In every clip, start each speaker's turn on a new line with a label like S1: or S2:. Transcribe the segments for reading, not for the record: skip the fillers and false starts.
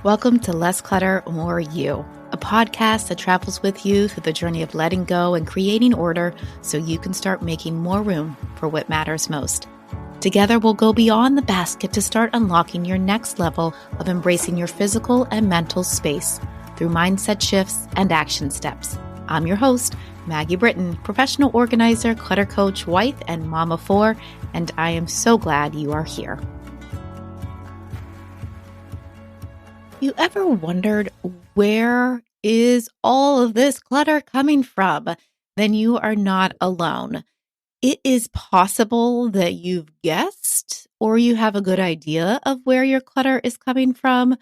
S1: Welcome to Less Clutter, More You, a podcast that travels with you through the journey of letting go and creating order so you can start making more room for what matters most. Together, we'll go beyond the basket to start unlocking your next level of embracing your physical and mental space through mindset shifts and action steps. I'm your host, Maggie Britton, professional organizer, clutter coach, wife, and mom of four, and I am so glad you are here. You ever wondered, where is all of this clutter coming from? Then you are not alone. It is possible that you've guessed or you have a good idea of where your clutter is coming from.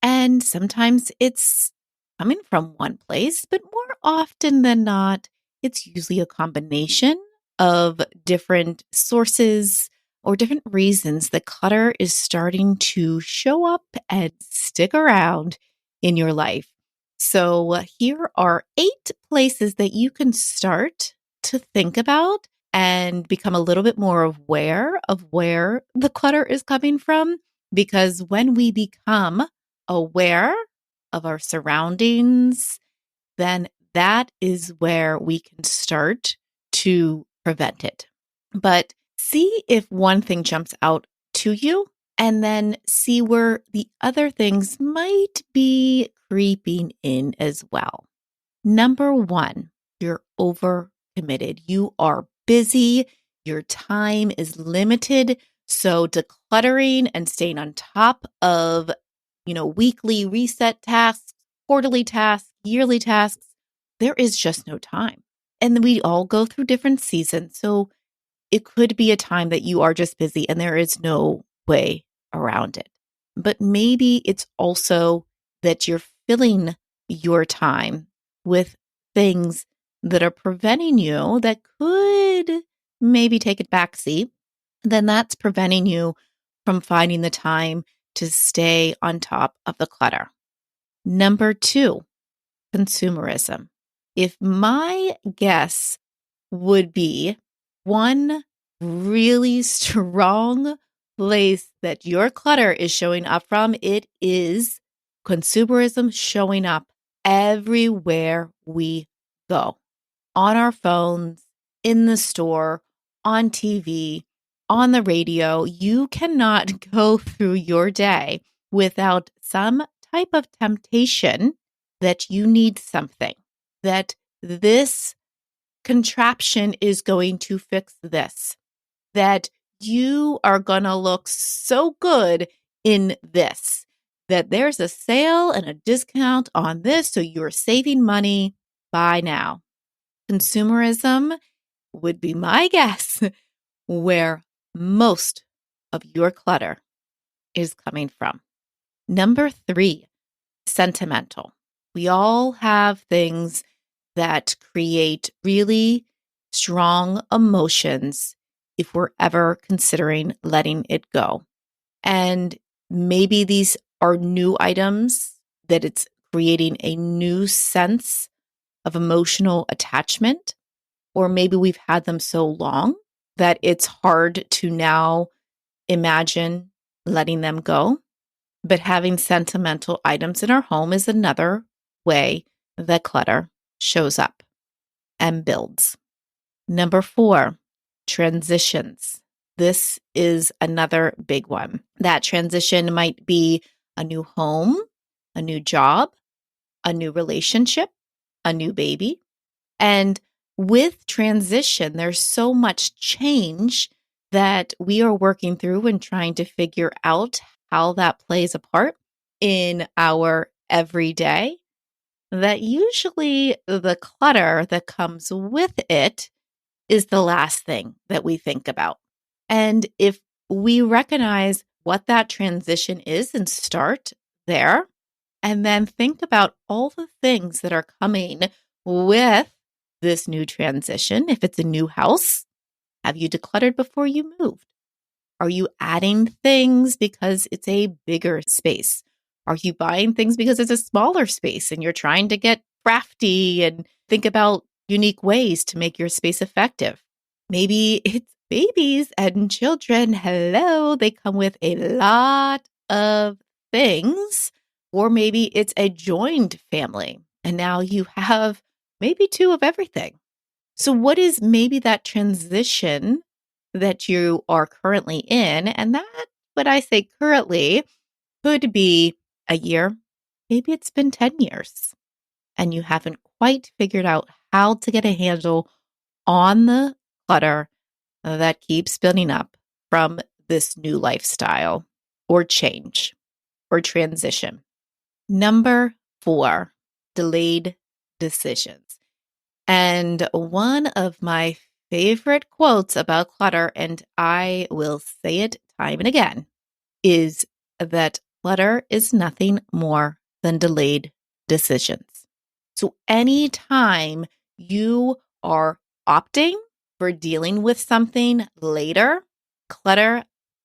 S1: And sometimes it's coming from one place, but more often than not, it's usually a combination of different sources or different reasons that clutter is starting to show up and stick around in your life. So here are 8 places that you can start to think about and become a little bit more aware of where the clutter is coming from. Because when we become aware of our surroundings, then that is where we can start to prevent it. But see if one thing jumps out to you, and then see where the other things might be creeping in as well. Number 1, you're overcommitted. You are busy. Your time is limited. So decluttering and staying on top of, weekly reset tasks, quarterly tasks, yearly tasks, there is just no time. And we all go through different seasons. So it could be a time that you are just busy and there is no way around it. But maybe it's also that you're filling your time with things that are preventing you, that could maybe take a backseat. Then that's preventing you from finding the time to stay on top of the clutter. Number 2, consumerism. If my guess would be one really strong place that your clutter is showing up from, it is consumerism showing up everywhere we go. On our phones, in the store, on TV, on the radio. You cannot go through your day without some type of temptation that you need something, that this contraption is going to fix this, that you are going to look so good in this, that there's a sale and a discount on this, so you're saving money. Buy now. Consumerism would be my guess where most of your clutter is coming from. Number 3, sentimental. We all have things that create really strong emotions if we're ever considering letting it go. And maybe these are new items that it's creating a new sense of emotional attachment, or maybe we've had them so long that it's hard to now imagine letting them go. But having sentimental items in our home is another way that clutter shows up and builds. Number 4, transitions. This is another big one. That transition might be a new home, a new job, a new relationship, a new baby. And with transition, there's so much change that we are working through and trying to figure out how that plays a part in our everyday, that usually the clutter that comes with it is the last thing that we think about. And if we recognize what that transition is and start there, and then think about all the things that are coming with this new transition. If it's a new house, have you decluttered before you moved? Are you adding things because it's a bigger space? Are you buying things because it's a smaller space and you're trying to get crafty and think about unique ways to make your space effective? Maybe it's babies and children. Hello, they come with a lot of things Or maybe it's a joined family and now you have maybe two of everything. So, what is maybe that transition that you are currently in? And that, what I say currently, could be a year. Maybe it's been 10 years and you haven't quite figured out how to get a handle on the clutter that keeps building up from this new lifestyle or change or transition. Number 4, delayed decisions. And one of my favorite quotes about clutter, and I will say it time and again, is that clutter is nothing more than delayed decisions. So anytime you are opting for dealing with something later, clutter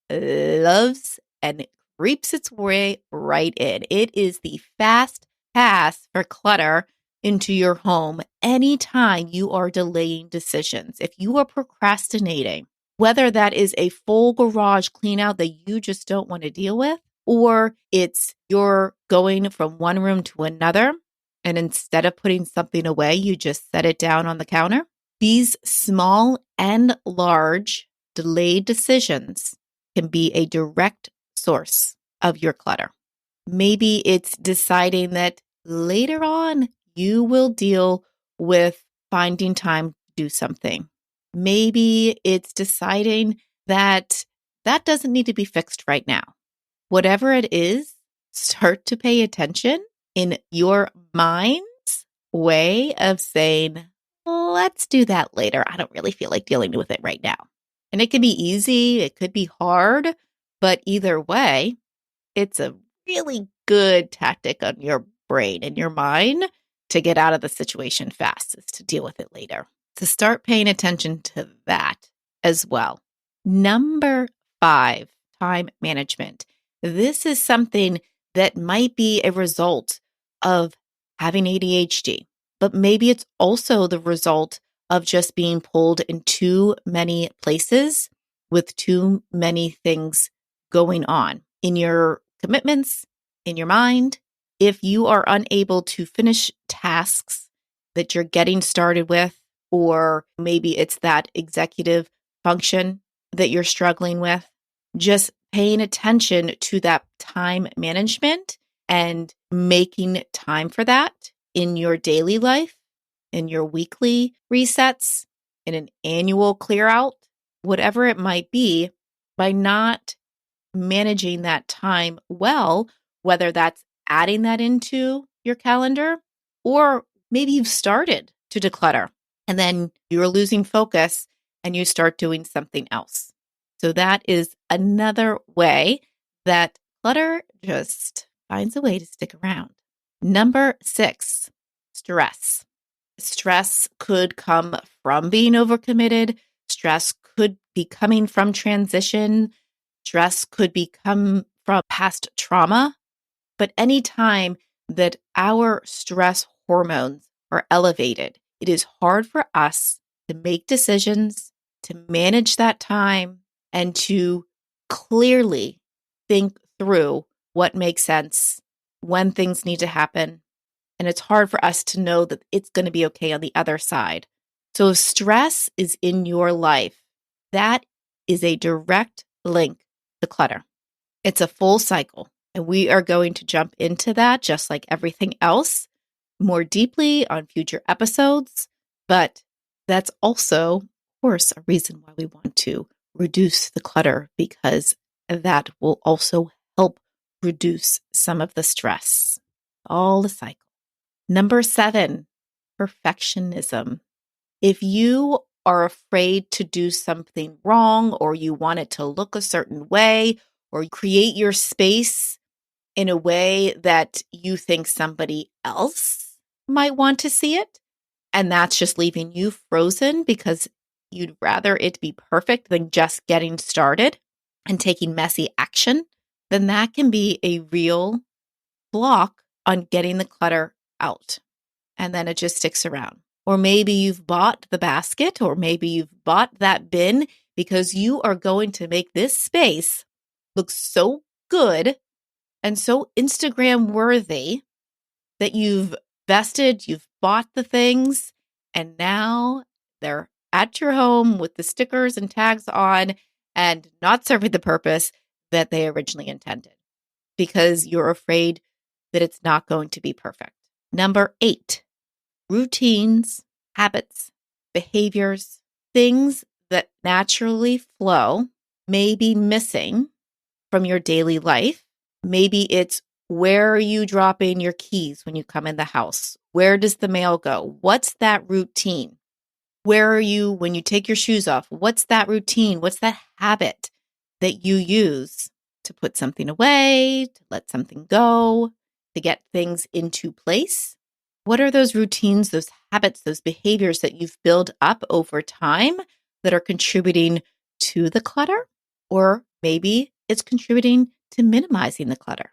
S1: loves and creeps its way right in. It is the fast pass for clutter into your home anytime you are delaying decisions. If you are procrastinating, whether that is a full garage clean out that you just don't want to deal with, or it's you're going from one room to another, and instead of putting something away, you just set it down on the counter. These small and large delayed decisions can be a direct source of your clutter. Maybe it's deciding that later on you will deal with finding time to do something. Maybe it's deciding that that doesn't need to be fixed right now. Whatever it is, start to pay attention in your mind's way of saying, let's do that later. I don't really feel like dealing with it right now. And it can be easy, it could be hard, but either way, it's a really good tactic on your brain and your mind to get out of the situation fast, is to deal with it later. So start paying attention to that as well. Number 5, time management. This is something that might be a result of having ADHD, but maybe it's also the result of just being pulled in too many places with too many things going on in your commitments, in your mind. If you are unable to finish tasks that you're getting started with, or maybe it's that executive function that you're struggling with, just paying attention to that time management and making time for that in your daily life, in your weekly resets, in an annual clear out, whatever it might be, by not managing that time well, whether that's adding that into your calendar, or maybe you've started to declutter and then you're losing focus and you start doing something else. So that is another way that clutter just finds a way to stick around. Number 6, stress. Stress could come from being overcommitted. Stress could be coming from transition. Stress could become from past trauma. But anytime that our stress hormones are elevated, it is hard for us to make decisions, to manage that time, and to clearly think through what makes sense, when things need to happen. And it's hard for us to know that it's going to be okay on the other side. So if stress is in your life, that is a direct link to clutter. It's a full cycle. And we are going to jump into that, just like everything else, more deeply on future episodes. But that's also, of course, a reason why we want to reduce the clutter, because that will also help reduce some of the stress. All the cycle. Number 7, perfectionism. If you are afraid to do something wrong, or you want it to look a certain way, or create your space in a way that you think somebody else might want to see it, and that's just leaving you frozen because you'd rather it be perfect than just getting started and taking messy action, then that can be a real block on getting the clutter out. And then it just sticks around. Or maybe you've bought the basket, or maybe you've bought that bin because you are going to make this space look so good and so Instagram worthy that you've you've bought the things, and now they're at your home with the stickers and tags on and not serving the purpose that they originally intended because you're afraid that it's not going to be perfect. Number 8, routines, habits, behaviors, things that naturally flow may be missing from your daily life. Maybe it's, where are you dropping your keys when you come in the house? Where does the mail go? What's that routine? Where are you when you take your shoes off? What's that routine? What's that habit that you use to put something away, to let something go, to get things into place? What are those routines, those habits, those behaviors that you've built up over time that are contributing to the clutter? Or maybe it's contributing to minimizing the clutter.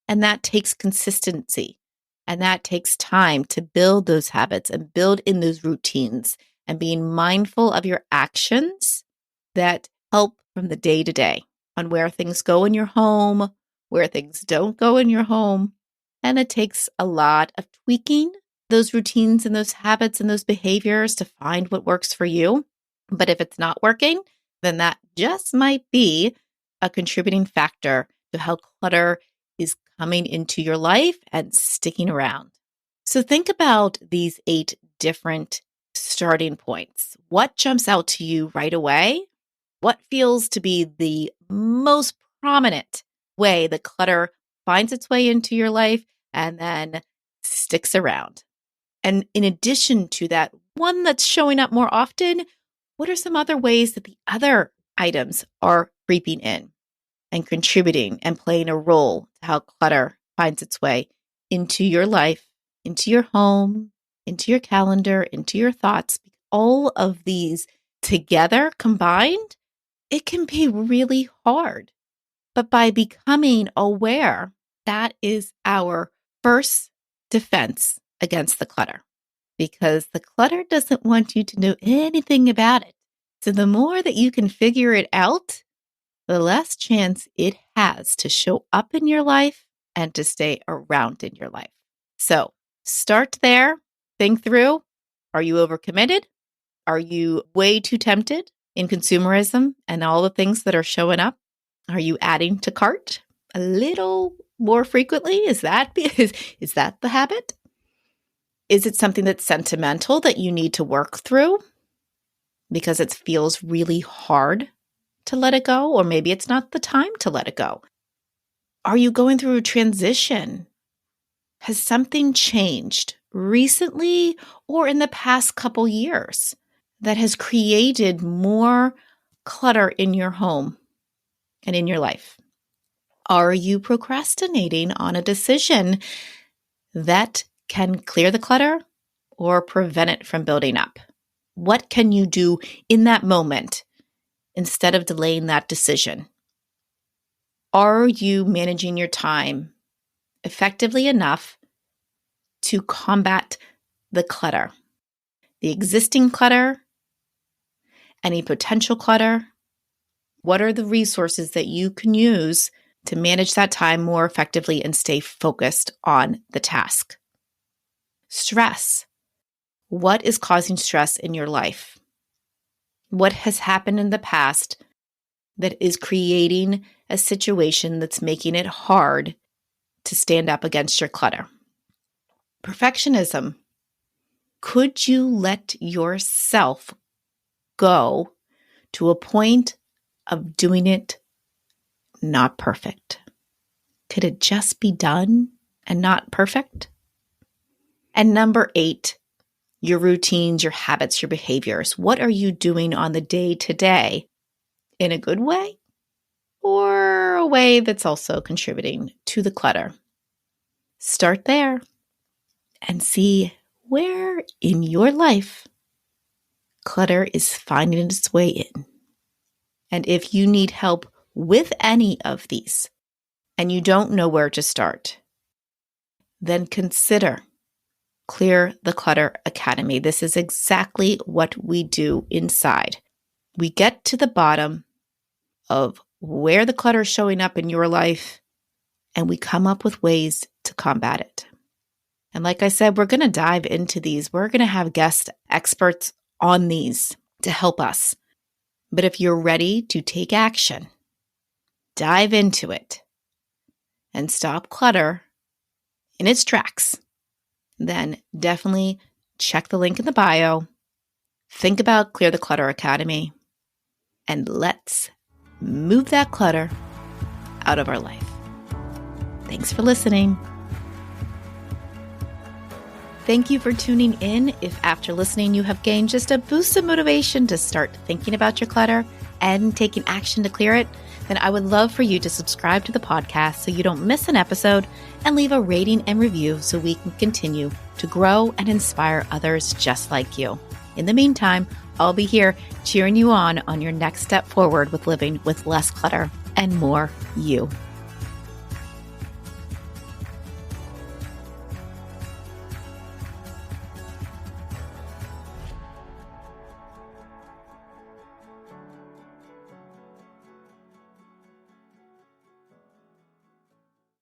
S1: And that takes consistency. And that takes time to build those habits and build in those routines and being mindful of your actions that help from the day to day on where things go in your home, where things don't go in your home. And it takes a lot of tweaking those routines and those habits and those behaviors to find what works for you. But if it's not working, then that just might be a contributing factor to how clutter is coming into your life and sticking around. So think about these 8 different starting points. What jumps out to you right away? What feels to be the most prominent way the clutter finds its way into your life and then sticks around? And in addition to that, one that's showing up more often, what are some other ways that the other items are creeping in and contributing and playing a role to how clutter finds its way into your life, into your home, into your calendar, into your thoughts? All of these together combined, it can be really hard. But by becoming aware, that is our first defense against the clutter, because the clutter doesn't want you to know anything about it. So the more that you can figure it out, the less chance it has to show up in your life and to stay around in your life. So start there. Think through. Are you overcommitted? Are you way too tempted in consumerism and all the things that are showing up? Are you adding to cart a little more frequently? Is that the habit? Is it something that's sentimental that you need to work through because it feels really hard to let it go? Or maybe it's not the time to let it go. Are you going through a transition? Has something changed recently or in the past couple years that has created more clutter in your home and in your life? Are you procrastinating on a decision that can clear the clutter or prevent it from building up? What can you do in that moment instead of delaying that decision? Are you managing your time effectively enough to combat the clutter, the existing clutter, any potential clutter? What are the resources that you can use to manage that time more effectively and stay focused on the task? Stress. What is causing stress in your life? What has happened in the past that is creating a situation that's making it hard to stand up against your clutter? Perfectionism. Could you let yourself go to a point of doing it not perfect? Could it just be done and not perfect? And number 8, your routines, your habits, your behaviors. What are you doing on the day-to-day in a good way or a way that's also contributing to the clutter? Start there and see where in your life clutter is finding its way in. And if you need help with any of these and you don't know where to start, then consider Clear the Clutter Academy. This is exactly what we do inside. We get to the bottom of where the clutter is showing up in your life and we come up with ways to combat it. And like I said, we're going to dive into these. We're going to have guest experts on these to help us. But if you're ready to take action, dive into it, and stop clutter in its tracks, then definitely check the link in the bio. Think about Clear the Clutter Academy, and let's move that clutter out of our life. Thanks for listening. Thank you for tuning in. If after listening you have gained just a boost of motivation to start thinking about your clutter and taking action to clear it, then I would love for you to subscribe to the podcast so you don't miss an episode, and leave a rating and review so we can continue to grow and inspire others just like you. In the meantime, I'll be here cheering you on your next step forward with living with less clutter and more you.